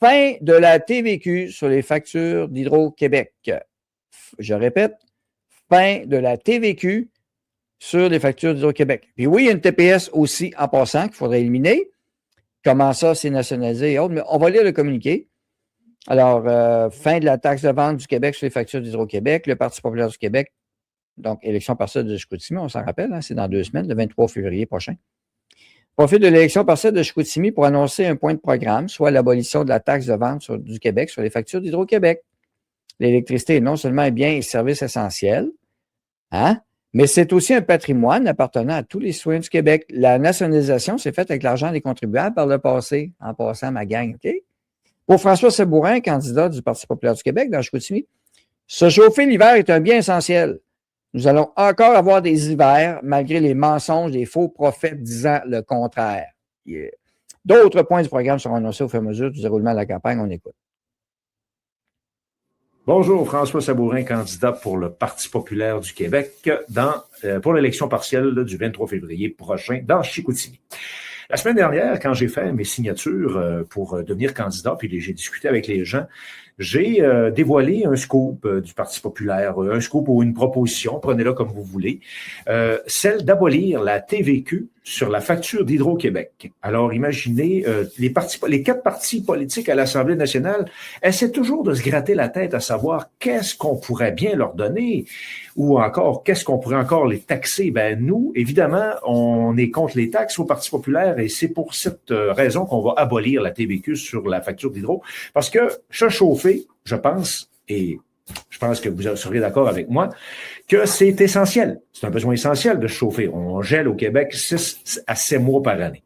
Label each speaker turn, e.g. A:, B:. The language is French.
A: fin de la TVQ sur les factures d'Hydro-Québec. Je répète, fin de la TVQ sur les factures d'Hydro-Québec. Puis oui, il y a une TPS aussi en passant qu'il faudrait éliminer. Comment ça, c'est nationalisé et autres, mais on va lire le communiqué. Alors, fin de la taxe de vente du Québec sur les factures d'Hydro-Québec, le Parti populaire du Québec, donc élection partielle de Chicoutimi, on s'en rappelle, hein, c'est dans 2 semaines, le 23 février prochain. Profite de l'élection partielle de Chicoutimi pour annoncer un point de programme, soit l'abolition de la taxe de vente du Québec sur les factures d'Hydro-Québec. L'électricité est non seulement un bien et service essentiel, hein, mais c'est aussi un patrimoine appartenant à tous les citoyens du Québec. La nationalisation s'est faite avec l'argent des contribuables par le passé, en passant ma gang, OK? Pour François Sabourin, candidat du Parti populaire du Québec dans Chicoutimi, se chauffer l'hiver est un bien essentiel. Nous allons encore avoir des hivers, malgré les mensonges des faux prophètes disant le contraire. Yeah. D'autres points du programme seront annoncés au fur et à mesure du déroulement de la campagne. On écoute.
B: Bonjour, François Sabourin, candidat pour le Parti populaire du Québec pour l'élection partielle du 23 février prochain dans Chicoutimi. La semaine dernière, quand j'ai fait mes signatures pour devenir candidat, puis j'ai discuté avec les gens, j'ai dévoilé un scoop du Parti populaire, un scoop ou une proposition, prenez-la comme vous voulez, celle d'abolir la TVQ sur la facture d'Hydro-Québec. Alors, imaginez, les 4 partis politiques à l'Assemblée nationale essaient toujours de se gratter la tête à savoir qu'est-ce qu'on pourrait bien leur donner ou encore qu'est-ce qu'on pourrait encore les taxer. Ben nous, évidemment, on est contre les taxes au Parti populaire et c'est pour cette raison qu'on va abolir la TVQ sur la facture d'Hydro. Parce que se chauffer, je pense, et je pense que vous serez d'accord avec moi, que c'est essentiel. C'est un besoin essentiel de se chauffer. On gèle au Québec 6 à 7 mois par année.